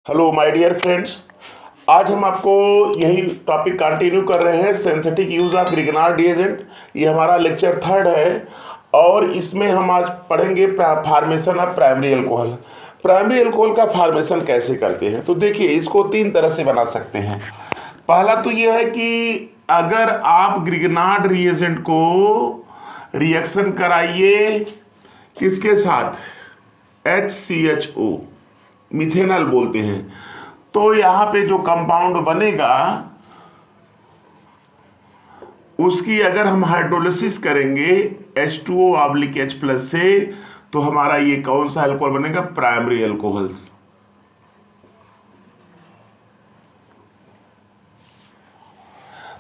Hello my dear friends, आज हम आपको यही टॉपिक कंटिन्यू कर रहे हैं, synthetic use of Grignard reagent. ये हमारा लेक्चर 3 है और इसमें हम आज पढ़ेंगे formation of primary alcohol. Primary alcohol का फार्मेशन कैसे करते हैं, तो देखिए इसको 3 तरह से बना सकते हैं। पहला तो यह है कि अगर आप ग्रिग्नार्ड रिएजेंट को रिएक्शन कराइए किसके साथ, HCHO, मिथेनॉल बोलते हैं, तो यहाँ पे जो कंपाउंड बनेगा उसकी अगर हम हाइड्रोलिसिस करेंगे H2O/H+ से, तो हमारा ये कौन सा अल्कोहल बनेगा, प्राइमरी अल्कोहल्स।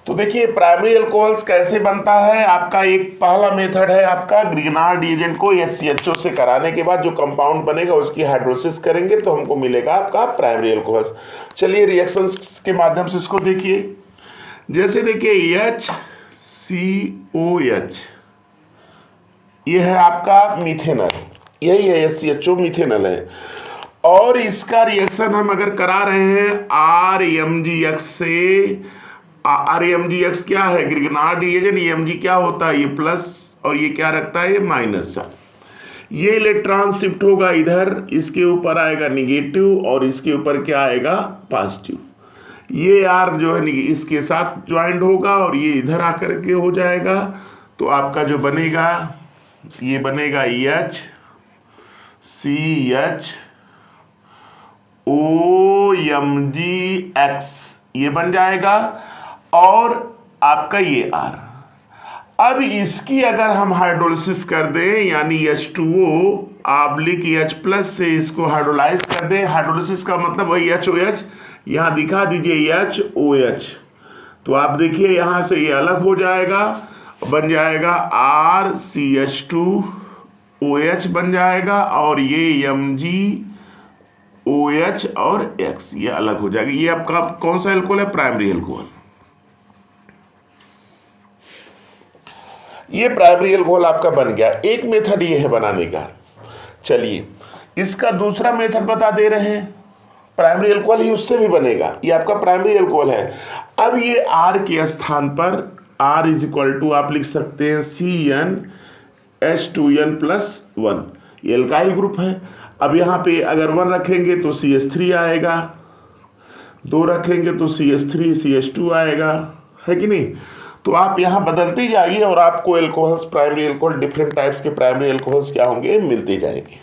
तो देखिए प्राइमरी अल्कोहल्स कैसे बनता है। आपका एक पहला मेथड है, आपका ग्रिग्नार्ड रिएजेंट को HCHO से कराने के बाद जो कंपाउंड बनेगा उसकी हाइड्रोलिसिस करेंगे तो हमको मिलेगा आपका प्राइमरी अल्कोहल्स। चलिए रिएक्शंस के माध्यम से इसको देखिए। जैसे देखिए HCOH, ये है आपका मिथेनॉल, यही है HCHO, मिथेनॉल है। और इसका रिएक्शन हम अगर करा रहे हैं RMgX से, RMgX क्या है, ग्रिग्नार्ड रिएजेंट, EMG क्या होता है, ये प्लस और ये क्या रखता है, ये माइनस चार्ज। ये इलेक्ट्रॉन शिफ्ट होगा इधर, इसके ऊपर आएगा निगेटिव और इसके ऊपर क्या आएगा, पॉजिटिव। ये R जो है इसके साथ ज्वाइंट होगा और ये इधर आकर के हो जाएगा, तो आपका जो बनेगा ये बनेगा HCHOMgX, ये बन जाएगा। और आपका ये R, अब इसकी अगर हम हाइड्रोलिसिस कर दें, यानी H2O/H+ से इसको हाइड्रोलाइज कर दें। हाइड्रोलिसिस का मतलब वही HOH, यहाँ दिखा दीजिए HOH, तो आप देखिए यहाँ से ये अलग हो जाएगा, बन जाएगा RCH2OH बन जाएगा, और ये MgOH और X ये अलग हो जाएगा। ये आपका कौन सा अल्कोहल है, प्राइमरी अल्कोहल। ये प्राइमरी अल्कोहल आपका बन गया। एक मेथड ये है बनाने का। चलिए इसका दूसरा मेथड बता दे रहे हैं। प्राइमरी अल्कोहल ही उससे भी बनेगा, ये आपका प्राइमरी अल्कोहल है। अब ये R के स्थान पर R = आप लिख सकते हैं CnH2n+1, ये एल्काइल ग्रुप है। अब यहाँ पे अगर 1 रखेंगे तो CH3 आएगा, 2 रखेंगे तो CH3CH2 आएगा, है कि नहीं। तो आप यहाँ बदलते जाइए और आपको alcohols, primary alcohol, different types के प्राइमरी अल्कोहल्स क्या होंगे, मिलते जाएंगे।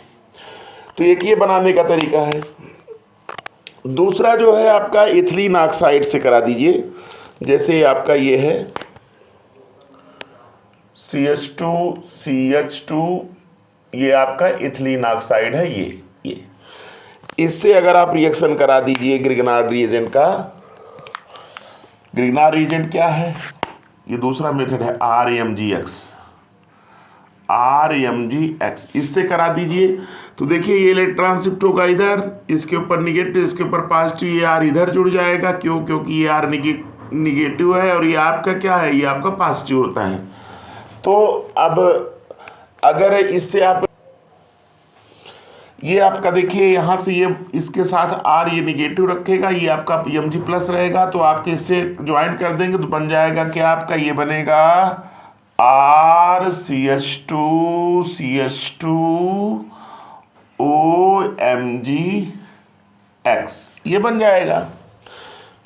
तो एक ये बनाने का तरीका है। दूसरा जो है आपका इथिलीन ऑक्साइड से करा दीजिए। जैसे आपका ये है CH2CH2, ये आपका इथिलीन ऑक्साइड है। ये इससे अगर आप रिएक्शन करा दीजिए ग्रिग्नार्ड रिएजेंट का। ग्रिग्नार्ड रिएजेंट क्या है, ये दूसरा मेथड है RMgX, इससे करा दीजिए तो देखिए ये इलेक्ट्रॉन शिफ्ट होगा इधर, इसके ऊपर निगेटिव, इसके ऊपर पॉजिटिव, ये R इधर जुड़ जाएगा। क्यों, क्योंकि ये R निगेटिव है और ये आपका क्या है, ये आपका पॉजिटिव होता है। तो अब अगर इससे आप ये आपका देखिए यहाँ से ये इसके साथ R ये निगेटिव रखेगा, ये आपका Mg+ रहेगा, तो आपके इससे ज्वाइंट कर देंगे तो बन जाएगा क्या, आपका ये बनेगा RCH2CH2OMgX, ये बन जाएगा।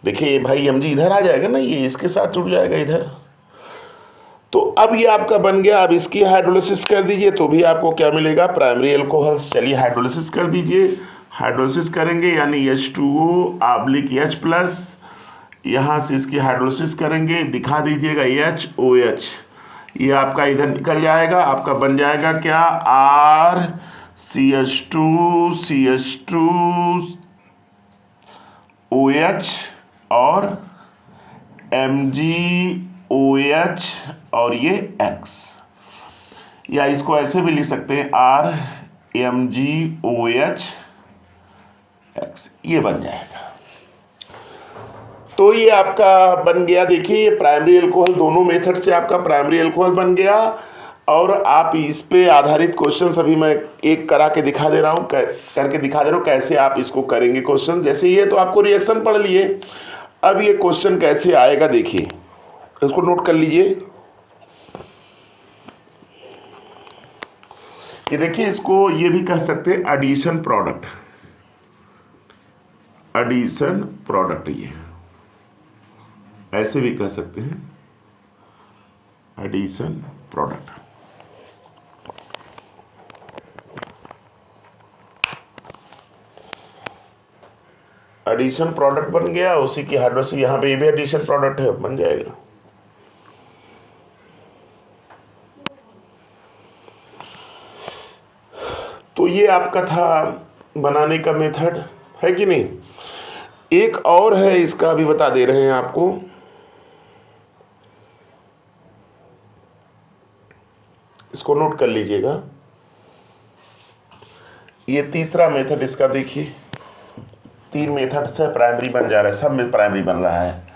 देखिए भाई Mg इधर आ जाएगा ना, ये इसके साथ जुड़ जाएगा इधर। तो अब ये आपका बन गया। अब इसकी हाइड्रोलिसिस कर दीजिए तो भी आपको क्या मिलेगा, प्राइमरी अल्कोहल्स। चलिए हाइड्रोलिसिस कर दीजिए। हाइड्रोलिसिस करेंगे यानी H2O/H+, यहाँ से इसकी हाइड्रोलिसिस करेंगे, दिखा दीजिएगा HOH, ये आपका इधर निकल जाएगा। आपका बन जाएगा क्या, RCH2CH2OH और MgOH और ये X, या इसको ऐसे भी लिख सकते हैं RMgOH X, ये बन जाएगा। तो ये आपका बन गया। देखिए ये प्राइमरी अल्कोहल, दोनों मेथड से आपका प्राइमरी अल्कोहल बन गया। और आप इस पे आधारित क्वेश्चंस अभी मैं एक करा के दिखा दे रहा हूँ, करके दिखा दे रहा हूँ कैसे आप इसको करेंगे क्वेश्चन। जैसे ये तो आपको रिएक्शन पढ़ लिए, अब ये क्वेश्चन कैसे आएगा देखिए, इसको नोट कर लीजिए। ये देखिए, इसको ये भी कह सकते हैं एडिशन प्रोडक्ट, एडिशन प्रोडक्ट, ये ऐसे भी कह सकते हैं एडिशन प्रोडक्ट। एडिशन प्रोडक्ट बन गया, उसी की हाइड्रोलिसिस, यहां पे ये भी एडिशन प्रोडक्ट है, बन जाएगा। तो ये आपका था बनाने का मेथड, है कि नहीं। एक और है, इसका भी बता दे रहे हैं आपको। इसको नोट कर लीजिएगा, ये तीसरा मेथड इसका देखिए। 3 मेथड से प्राइमरी बन जा रहा है, सब में प्राइमरी बन रहा है।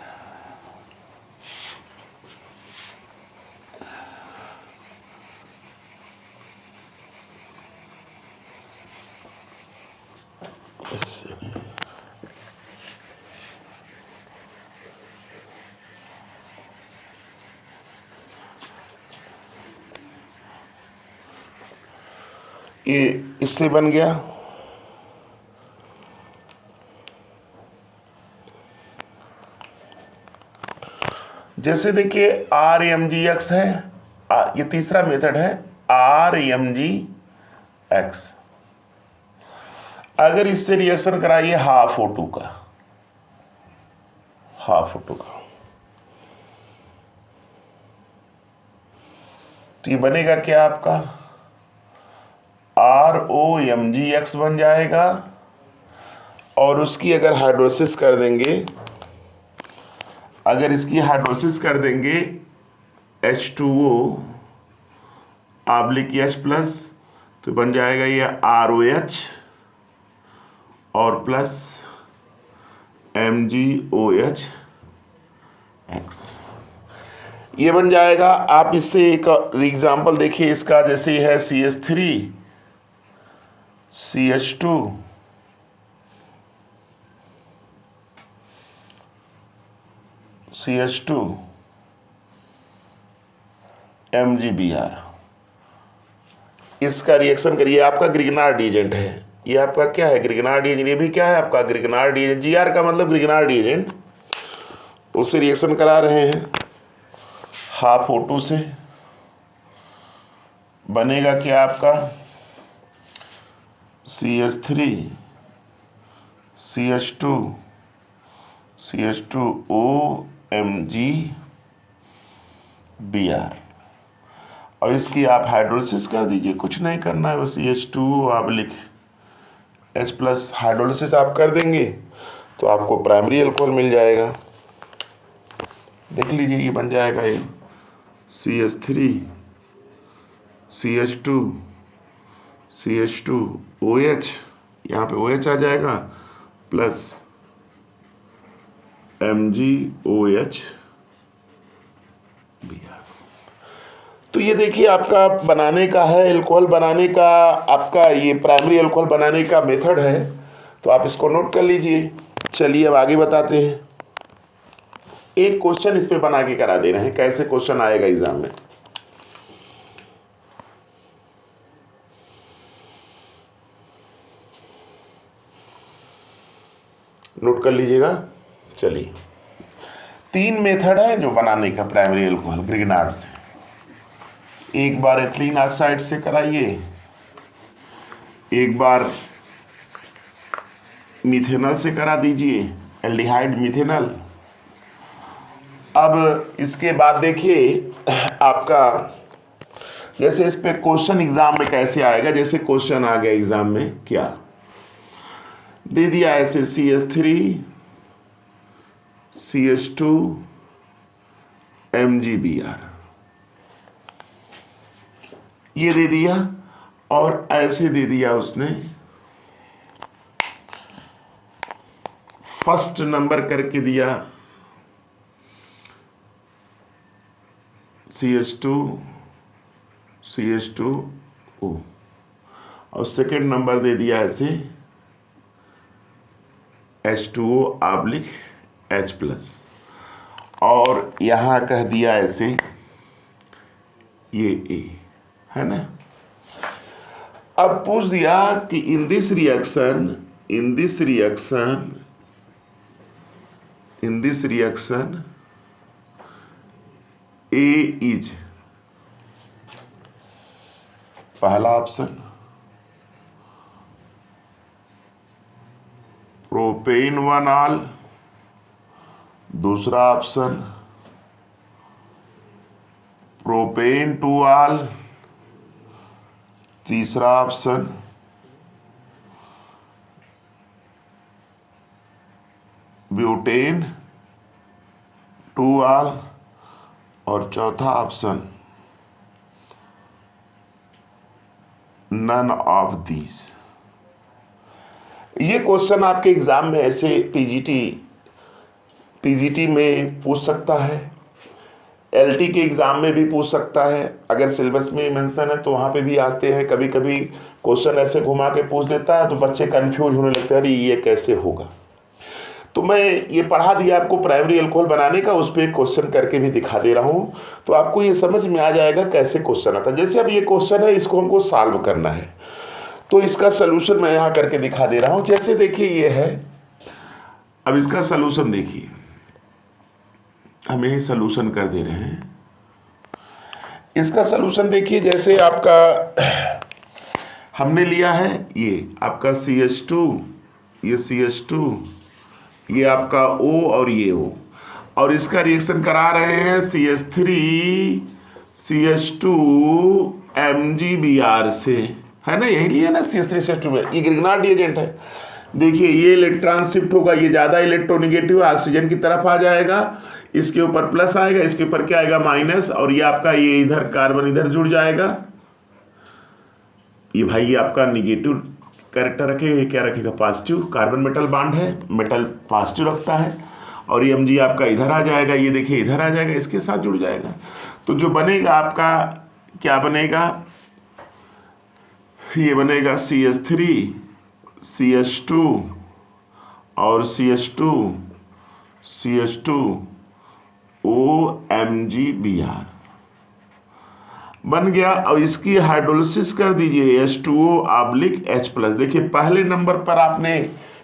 ये इससे बन गया। जैसे देखिए RMGX है, ये तीसरा मेथड है RMGX। अगर इससे रिएक्शन कराइए हाफ O2 का, हाफ O2 का, तो ये बनेगा क्या आपका ROMGX बन जाएगा। और उसकी अगर हाइड्रोलिसिस कर देंगे, अगर इसकी हाइड्रोलिसिस कर देंगे H2O आब्लिक H प्लस, तो बन जाएगा ये ROH और प्लस MgOH X, ये बन जाएगा। आप इससे एक एग्जाम्पल देखिए इसका, जैसे है CH3 CH2 CH2 MgBr, इसका रिएक्शन करिए। आपका ग्रिगनार्ड एजेंट है, ये आपका क्या है ग्रिगनार्ड एजेंट, ये भी क्या है आपका ग्रिगनार्ड एजेंट। Gr का मतलब ग्रिगनार्ड एजेंट, उससे रिएक्शन करा रहे हैं हाफ O2 से। बनेगा क्या आपका CH3 CH2 CH2O MgBr, और इसकी आप हाइड्रोलिसिस कर दीजिए, कुछ नहीं करना है, बस H2O oblique H plus hydrolysis आप कर देंगे तो आपको प्राइमरी अल्कोहल मिल जाएगा। देख लीजिए, ये बन जाएगा ये CH3 CH2 CH2OH, यहाँ पे OH आ जाएगा प्लस MgOH Br। तो ये देखिए आपका बनाने का है, अल्कोहल बनाने का, आपका ये प्राइमरी अल्कोहल बनाने का मेथड है, तो आप इसको नोट कर लीजिए। चलिए अब आगे बताते हैं। एक क्वेश्चन इस पे बना के करा दे रहे हैं, कैसे क्वेश्चन आएगा एग्जाम में। नोट कर लीजिएगा। चलिए, 3 मेथड है जो बनाने का प्राइमरी अल्कोहल ग्रिगनार्ड से। एक बार एथिलीन ऑक्साइड से कराइए, एक बार मिथेनॉल से करा दीजिए, एल्डिहाइड मिथेनॉल। अब इसके बाद देखिए आपका, जैसे इस पे क्वेश्चन एग्जाम में कैसे आएगा। जैसे क्वेश्चन आ गया एग्जाम में, क्या दे दिया ऐसे CH3 CH2 MgBr, ये दे दिया, और ऐसे दे दिया उसने फर्स्ट नंबर करके दिया CH2 CH2O और सेकेंड नंबर दे दिया ऐसे H2O ऑब्लिक H+, और यहाँ कह दिया ऐसे ये A है ना। अब पूछ दिया कि in this reaction A is, पहला ऑप्शन प्रोपेन 1 ऑल, दूसरा ऑप्शन प्रोपेन 2 ऑल, तीसरा ऑप्शन ब्यूटेन 2 ऑल, और चौथा ऑप्शन नन ऑफ दीज। ये क्वेश्चन आपके एग्जाम में ऐसे पीजीटी में पूछ सकता है, एलटी के एग्जाम में भी पूछ सकता है। अगर सिलेबस में मेंशन है तो वहाँ पे भी आते हैं। कभी कभी क्वेश्चन ऐसे घुमा के पूछ देता है तो बच्चे कंफ्यूज होने लगते हैं, अरे ये कैसे होगा। तो मैं ये पढ़ा दिया आपको प्राइमरी अल्कोहल बनाने का, उस पर एक क्वेश्चन करके भी दिखा दे रहा हूँ, तो आपको ये समझ में आ जाएगा कैसे क्वेश्चन आता है। जैसे अब ये क्वेश्चन है, इसको हमको सॉल्व करना है, तो इसका सलूशन मैं यहाँ करके दिखा दे रहा हूँ। जैसे देखिए ये है, अब इसका सलूशन देखिए, हम यही सलूशन कर दे रहे हैं। इसका सलूशन देखिए, जैसे आपका हमने लिया है ये आपका CH2, ये CH2, ये आपका O और ये O, और इसका रिएक्शन करा रहे हैं CH3 CH2 MgBr से, है ना, यही लिया ना CH3 CH2 में। ये ग्रिग्नार्ड रिएजेंट है। देखिए ये इलेक्ट्रॉन शिफ्ट होगा, ये ज़्यादा इलेक्ट्रोनेगेटिव ऑक्सीजन की तरफ आ जाएगा, इसके ऊपर प्लस आएगा, इसके ऊपर क्या आएगा माइनस, और ये आपका ये इधर कार्बन इधर जुड़ जाएगा। ये भाई ये आपका निगेटिव कैरेक्टर रखेगा, ये क्या रखेगा पॉजिटिव, कार्बन मेटल बॉन्ड है, मेटल पॉजिटिव रखता है, और ये Mg आपका इधर आ जाएगा, ये देखिए इधर आ जाएगा, इसके साथ जुड़ जाएगा। तो जो बनेगा आपका क्या बनेगा, ये बनेगा CH3 CH2 और CH2 OMgBr बन गया। और इसकी हाइड्रोलिसिस कर दीजिए H2O ऑब्लिक H+। देखिए पहले नंबर पर आपने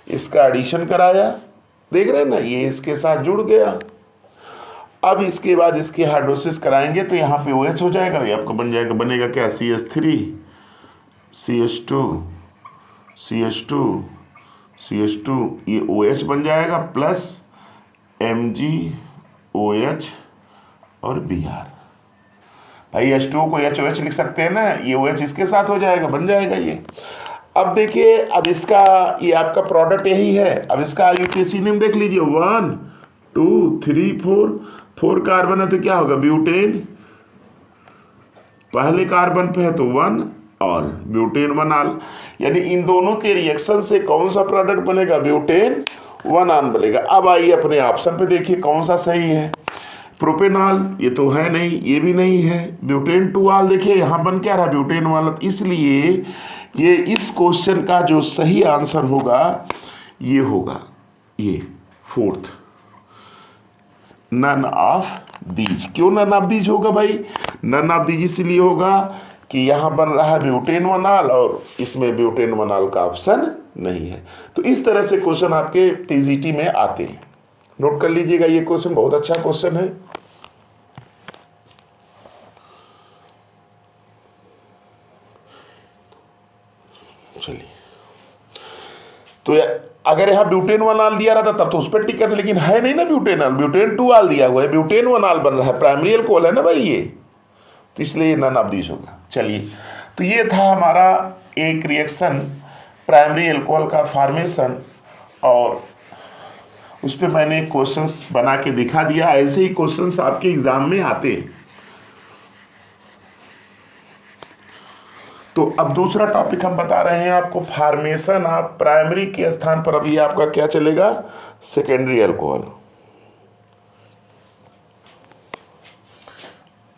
इसका एडिशन कराया, देख रहे हैं ना, ये इसके साथ जुड़ गया। अब इसके बाद इसकी हाइड्रोलिसिस कराएंगे तो यहाँ पे OH हो जाएगा, ये आपको बन जाएगा, बनेगा क्या CH3 CH2 ये OH बन जाएगा प्लस MgOH और Br। भाई H2O को HOH लिख सकते हैं ना, ये OH इसके साथ हो जाएगा, बन जाएगा ये। अब देखिए, अब इसका ये आपका प्रोडक्ट यही है। अब इसका IUPAC नेम देख लीजिए, 1 2 3 4 कार्बन है तो क्या होगा ब्यूटेन, पहले कार्बन पे है तो 1 ऑल, ब्यूटेन 1 ऑल। यानी इन दोनों के रिएक्शन से कौन सा प्रोडक्ट बनेगा, ब्यूटेन 1 ऑल बनेगा। अब आइए अपने ऑप्शन पे देखिए कौन सा सही है। प्रोपेनॉल ये तो है नहीं, ये भी नहीं है। ब्यूटेन 2 ऑल देखिए यहाँ बन क्या रहा, ब्यूटेन 1 ऑल। इसलिए ये इस क्वेश्चन का जो सही आंसर होगा ये होगा, ये फोर्थ, नन ऑफ दीज। क्यों नन ऑफ दीज होगा भाई, नन ऑफ दीज इसलिए होगा कि यहाँ बन रहा है ब्यूटेन 1 ऑल और इसमें ब्यूटेन 1 ऑल का ऑप्शन नहीं है। तो इस तरह से क्वेश्चन आपके पीजीटी में आते हैं, नोट कर लीजिएगा। ये क्वेश्चन बहुत अच्छा क्वेश्चन है। चलिए, तो अगर यहाँ ब्यूटेन 1 ऑल दिया रहता तब तो उस पर टिक करते, लेकिन है नहीं ना ब्यूटेन ऑल, ब्यूटेन 2 ऑल दिया हुआ है, ब्यूटेन 1 ऑल बन रहा है, प्राइमरी अल्कोहल है ना भाई ये, तो इसलिए नन ऑफ दीज होगा। चलिए, तो ये था हमारा एक रिएक्शन प्राइमरी अल्कोहल का फॉर्मेशन, और उस पर मैंने क्वेश्चंस बना के दिखा दिया। ऐसे ही क्वेश्चंस आपके एग्जाम में आते हैं। तो अब दूसरा टॉपिक हम बता रहे हैं आपको, फॉर्मेशन ऑफ प्राइमरी के स्थान पर अभी आपका क्या चलेगा, सेकेंडरी अल्कोहल।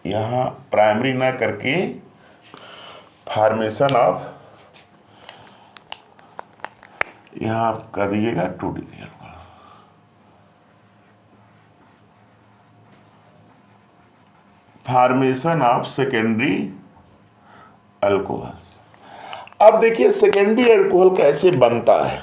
यहाँ प्राइमरी ना करके फॉर्मेशन ऑफ, यहां आप कर दीजिएगा 2D alcohol, formation of secondary alcohol. अब देखिए सेकेंडरी अल्कोहल कैसे बनता है।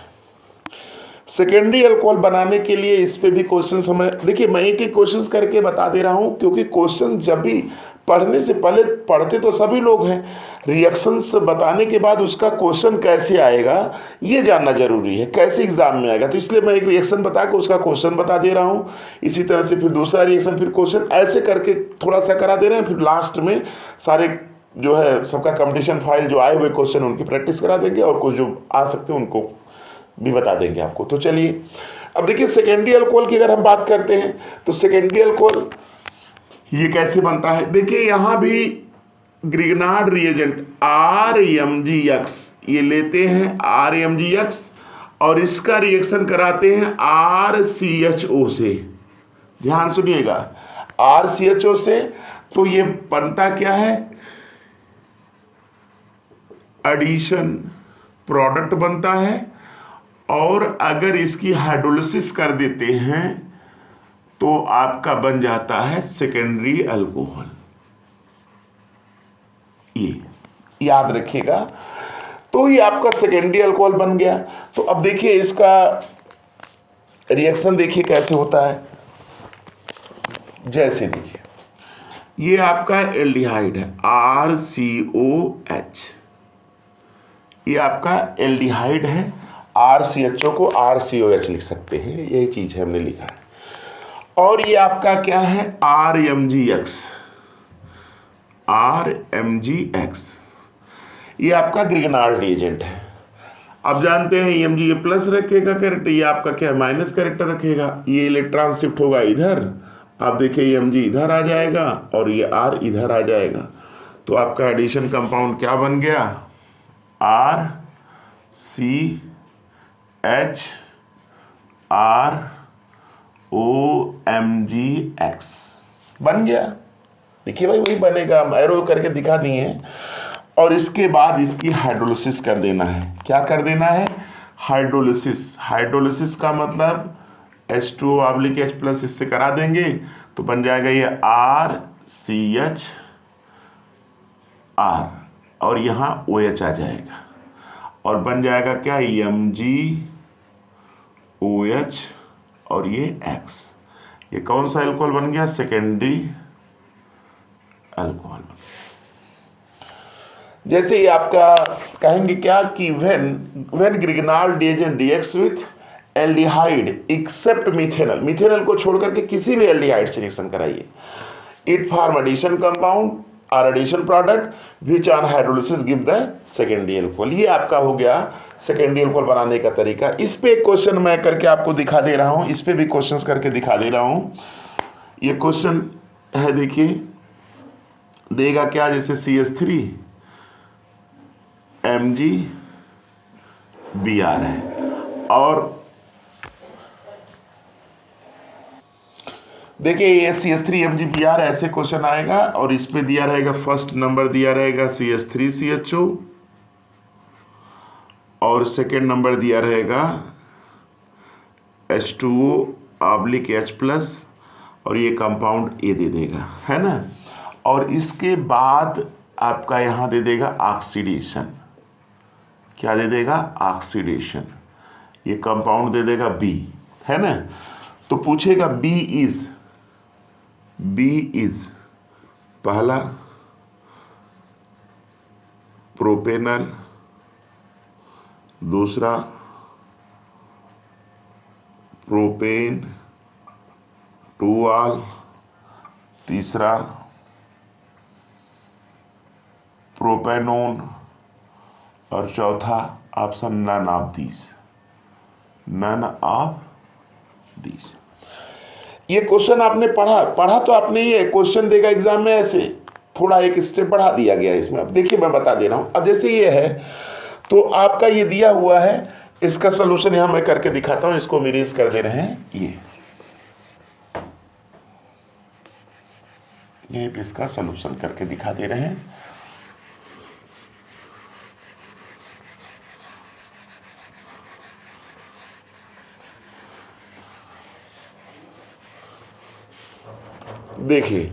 सेकेंडरी अल्कोहल बनाने के लिए इस पे भी क्वेश्चन हमें, देखिए मैं एक एक क्वेश्चन करके बता दे रहा हूं, क्योंकि क्वेश्चन जब भी पढ़ने से पहले पढ़ते तो सभी लोग हैं, रिएक्शंस बताने के बाद उसका क्वेश्चन कैसे आएगा ये जानना जरूरी है, कैसे एग्जाम में आएगा। तो इसलिए मैं एक रिएक्शन बता के उसका क्वेश्चन बता दे रहा हूं, इसी तरह से फिर दूसरा रिएक्शन, फिर क्वेश्चन, ऐसे करके थोड़ा सा करा दे रहे हैं। फिर लास्ट में सारे जो है सबका कंपटीशन फाइल जो आए हुए क्वेश्चन उनकी प्रैक्टिस करा देंगे, और कुछ जो आ सकते हैं उनको भी बता देंगे आपको। तो चलिए अब देखिए सेकेंडरी अल्कोहल की अगर हम बात करते हैं तो सेकेंडरी अल्कोहल ये कैसे बनता है। देखिए यहां भी ग्रिग्नार्ड रिएजेंट RMgX ये लेते हैं, RMgX, और इसका रिएक्शन कराते हैं RCHO से। ध्यान सुनिएगा, RCHO से, तो ये बनता क्या है, एडिशन प्रोडक्ट बनता है। और अगर इसकी हाइड्रोलिसिस कर देते हैं तो आपका बन जाता है सेकेंडरी अल्कोहल। ये याद रखिएगा। तो ये आपका सेकेंडरी अल्कोहल बन गया। तो अब देखिए इसका रिएक्शन देखिए कैसे होता है। जैसे देखिए ये आपका एल्डिहाइड है RCOH, ये आपका एल्डिहाइड है, RCHO को RCOH लिख सकते हैं, यही चीज है हमने लिखा है। और ये आपका क्या है, RMgX, ये आपका ग्रिग्नार्ड रिएजेंट है। अब जानते हैं EMG ये प्लस रखेगा कैरेक्टर, ये आपका क्या माइनस कैरेक्टर रखेगा, ये इलेक्ट्रॉन शिफ्ट होगा इधर, आप देखिए EMG इधर आ जाएगा और ये R इधर आ जाएगा। तो आपका एडिशन कंपाउंड क्या बन गया, RCHROMgX बन गया। देखिए भाई वही बनेगा, हम एरो करके दिखा दिए हैं। और इसके बाद इसकी हाइड्रोलिसिस कर देना है। क्या कर देना है, हाइड्रोलिसिस। हाइड्रोलिसिस का मतलब H2O/H+ इससे करा देंगे तो बन जाएगा ये RCHR, और यहाँ OH आ जाएगा और बन जाएगा क्या, MgOH, और ये X। ये कौन सा अल्कोहल बन गया, सेकेंडरी अल्कोहल। जैसे ही आपका कहेंगे क्या कि when Grignard reagent reacts with aldehyde except methanol, methanol को छोड़ करके किसी भी एल्डिहाइड से रिएक्शन कराइए, इट फॉर्म एडिशन कंपाउंड और addition product which on hydrolysis give the secondary alcohol. ये आपका हो गया सेकेंडरी अल्कोहल बनाने का तरीका। इस पे एक क्वेश्चन मैं करके आपको दिखा दे रहा हूं, इस पे भी क्वेश्चंस करके दिखा दे रहा हूं। ये क्वेश्चन है, देखिए देगा क्या, जैसे CH3 MgBr है, और देखिए ये CH3 MgBr ऐसे क्वेश्चन आएगा, और इस पे दिया रहेगा, फर्स्ट नंबर दिया रहेगा CH3CHO, और सेकेंड नंबर दिया रहेगा H2O/H+, और ये कंपाउंड ए दे देगा, है ना। और इसके बाद आपका यहां दे देगा ऑक्सीडेशन। क्या दे देगा, ऑक्सीडेशन। ये कंपाउंड दे देगा B, है ना। तो पूछेगा B इज पहला प्रोपेनल, दूसरा प्रोपेन 2-ऑल, तीसरा प्रोपेनोन, और चौथा ऑप्शन नन ऑफ दीज। ये क्वेश्चन आपने पढ़ा तो आपने, ये क्वेश्चन देगा एग्जाम में ऐसे, थोड़ा एक स्टेप बढ़ा दिया गया इसमें। अब देखिए मैं बता दे रहा हूं। अब जैसे ये है तो आपका ये दिया हुआ है, इसका सोल्यूशन यहां मैं करके दिखाता हूं, इसको मिरेज कर दे रहे हैं। ये इसका सोल्यूशन करके दिखा दे रहे हैं। देखिए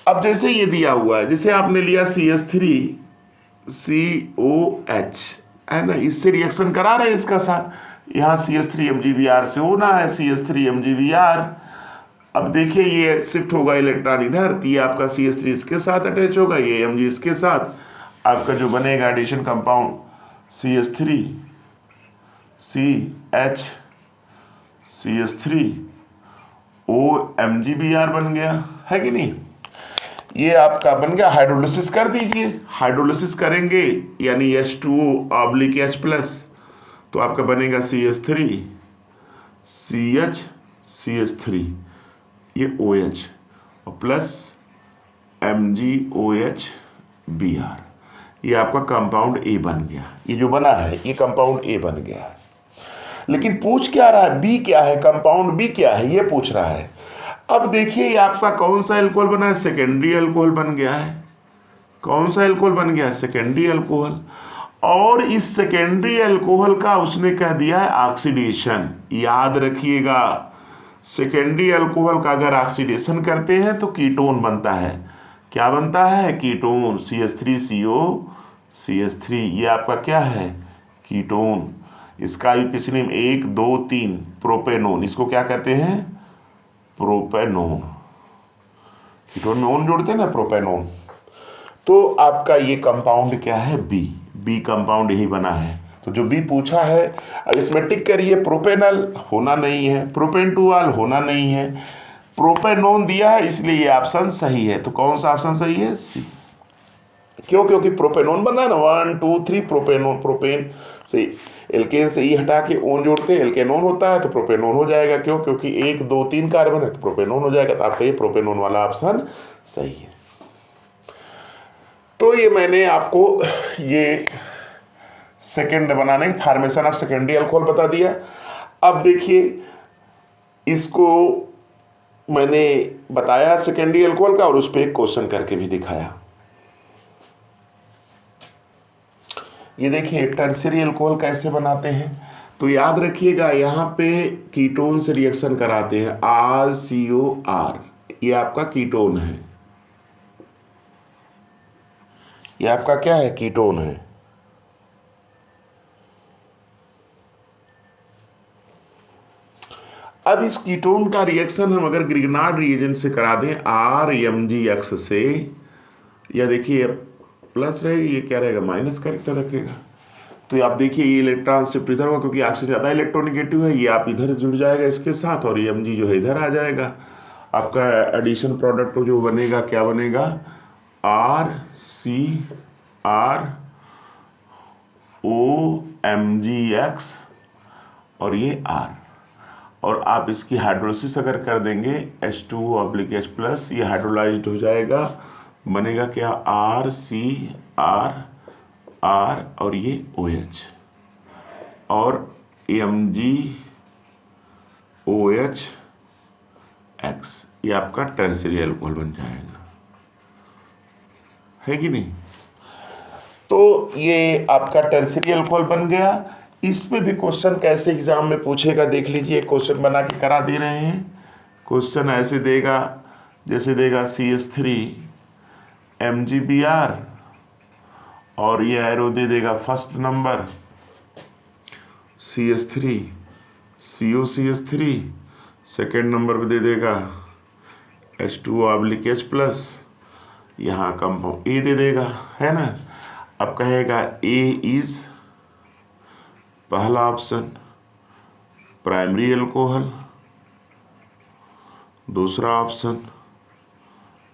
अब जैसे ये दिया हुआ है, जैसे आपने लिया CH3COH है ना, इससे रिएक्शन करा रहे हैं इसका साथ, यहाँ CH3MgBr से होना है CH3MgBr। अब देखिए ये शिफ्ट होगा इलेक्ट्रॉन इधर, तो ये आपका CH3 इसके साथ अटैच होगा, ये Mg इसके साथ, आपका जो बनेगा एडिशन कंपाउंड CH3OMgBr बन गया, है कि नहीं। ये आपका बन गया, हाइड्रोलिसिस कर दीजिए, हाइड्रोलिसिस करेंगे यानी H2O/H+, तो आपका बनेगा CH3 ये OH और प्लस MgOH Br, ये आपका कंपाउंड ए बन गया। ये जो बना है ये कंपाउंड ए बन गया। लेकिन पूछ क्या रहा है, बी क्या है, कंपाउंड बी क्या है, ये पूछ रहा है। अब देखिए ये आपका कौन सा एल्कोहल बना है, सेकेंडरी अल्कोहल बन गया है। कौन सा अल्कोहल बन गया है, सेकेंडरी अल्कोहल। और इस सेकेंडरी अल्कोहल का उसने कह दिया है ऑक्सीडेशन। याद रखिएगा, सेकेंडरी अल्कोहल का अगर ऑक्सीडेशन करते हैं तो कीटोन बनता है। क्या बनता है, कीटोन, CH3CO CH3, ये आपका क्या है, कीटोन। इसका यूपीसी नेम 1 2 3 प्रोपेनोन, इसको क्या कहते हैं, प्रोपेनोन। कीटोन में ओन जोड़ते हैं ना, प्रोपेनोन। तो आपका ये कंपाउंड क्या है, बी कंपाउंड यही बना है। तो जो बी पूछा है, अब इसमें टिक करिए, प्रोपेनल होना नहीं है, प्रोपेंटुआल होना नहीं है, प्रोपेनोन दिया है, इसलिए ये ऑप्शन सही है। तो कौन सा ऑप्शन सही है, सी। क्यों, क्योंकि प्रोपेनोन बनना है ना, 1 2 3 प्रोपेनोन, प्रोपेन से एल्केन से ई हटा के ओन जोड़ते हैं, एल्केनोन होता है तो प्रोपेनोन हो जाएगा। क्यों, क्योंकि 1 2 3 कार्बन है तो प्रोपेनोन हो जाएगा। तो आपका ये प्रोपेनोन वाला ऑप्शन सही है। तो ये मैंने आपको ये सेकेंड बनाने की फॉर्मेशन ऑफ सेकेंडरी अल्कोहल बता दिया। अब देखिए इसको मैंने बताया सेकेंडरी अल्कोहल का, और उस पर एक क्वेश्चन करके भी दिखाया। ये देखिए टर्शियरी अल्कोहल कैसे बनाते हैं, तो याद रखिएगा यहाँ पे कीटोन से रिएक्शन कराते हैं, RCOR, ये आपका कीटोन है, ये आपका क्या है, कीटोन है। अब इस कीटोन का रिएक्शन हम अगर ग्रिग्नार्ड रिएजेंट से करा दें, RMgX से, या देखिए प्लस रहेगी, ये क्या रहेगा, माइनस कैरेक्टर रखेगा। तो आप देखिए ये इलेक्ट्रॉन शिफ्ट इधर होगा, क्योंकि ऑक्सीजन ज़्यादा इलेक्ट्रोनिगेटिव है, ये आप इधर जुड़ जाएगा इसके साथ, और ये Mg जो है इधर आ जाएगा। आपका एडिशन प्रोडक्ट जो बनेगा, क्या बनेगा, RCOMgX और ये R। और आप इसकी हाइड्रोलिसिस अगर कर देंगे H2O/H+, ये हाइड्रोलाइज्ड हो जाएगा, बनेगा क्या, RCR और ये OH और MgOH-X, ये आपका टर्शियरी अल्कोहल बन जाएगा, है कि नहीं। तो ये आपका टर्शियरी अल्कोहल बन गया। इस पे भी क्वेश्चन कैसे एग्जाम में पूछेगा देख लीजिए, क्वेश्चन बना के करा दे रहे हैं। क्वेश्चन ऐसे देगा, जैसे देगा CH3MgBr और ये एरो दे देगा first number CH3COCH3, second number पे दे देगा H2O/H+, यहाँ कंपाउंड ए दे देगा, है ना। अब कहेगा ए इज पहला ऑप्शन प्राइमरी अल्कोहल, दूसरा ऑप्शन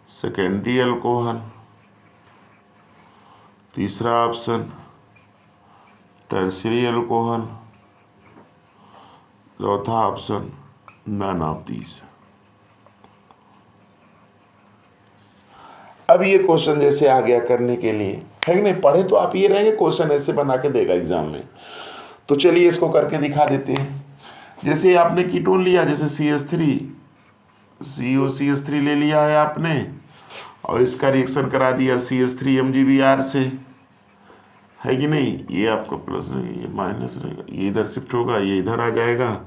सेकेंडरी अल्कोहल, तीसरा ऑप्शन टर्शियरी अल्कोहल, चौथा ऑप्शन नन ऑफ दीज। अब ये क्वेश्चन जैसे आ गया करने के लिए, है कि नहीं, पढ़े तो आप ये रहेंगे, क्वेश्चन ऐसे बना के देगा एग्जाम में। तो चलिए इसको करके दिखा देते हैं। जैसे आपने कीटोन लिया, जैसे CH3COCH3 ले लिया है आपने, और इसका रिएक्शन करा दिया CH3MgBr से, है कि नहीं। ये आपका प्लस रहेगा, ये माइनस रहेगा, ये इधर शिफ्ट होगा, ये इधर आ जाएगा,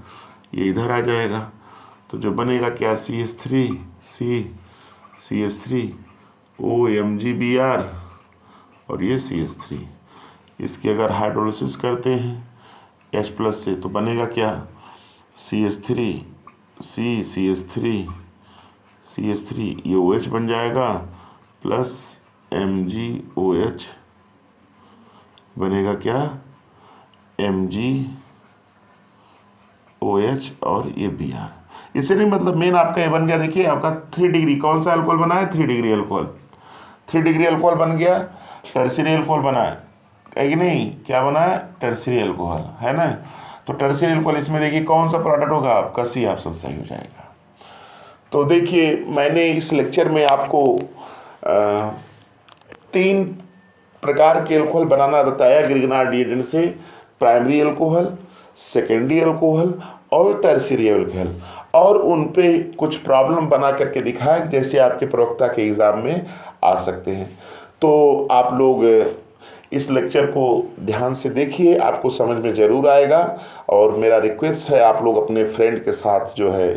ये इधर आ जाएगा। तो जो बनेगा क्या, CH3 CH3 OMgBr और ये CH3। इसकी अगर हाइड्रोलिसिस करते हैं H+ से तो बनेगा क्या, CH3 CH3 ये OH बन जाएगा प्लस MgOH बनेगा क्या, MgOH और ये Br। इससे नहीं मतलब मेन आपका ये बन गया, देखिए आपका 3 डिग्री कौन सा अल्कोहल बना है, 3 डिग्री अल्कोहल, 3 डिग्री अल्कोहल बन गया, टर्शियरी अल्कोहल बना है कि नहीं, क्या बना है, टर्शियरी अल्कोहल है ना। तो टर्शियरी अल्कोहल इसमें देखिए कौन सा प्रोडक्ट होगा आपका, C ऑप्शन सही हो जाएगा। तो देखिए मैंने इस लेक्चर में आपको 3 प्रकार के अल्कोहल बनाना बताया ग्रिग्नार्ड रिएजेंट से, प्राइमरी अल्कोहल, सेकेंडरी अल्कोहल और टर्शियरी अल्कोहल, और उन पे कुछ प्रॉब्लम बना करके दिखाया जैसे आपके प्रवक्ता के एग्जाम में आ सकते हैं। तो आप लोग इस लेक्चर को ध्यान से देखिए, आपको समझ में ज़रूर आएगा। और मेरा रिक्वेस्ट है आप लोग अपने फ्रेंड के साथ जो है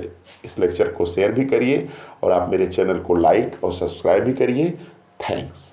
इस लेक्चर को शेयर भी करिए और आप मेरे चैनल को लाइक और सब्सक्राइब भी करिए। थैंक्स।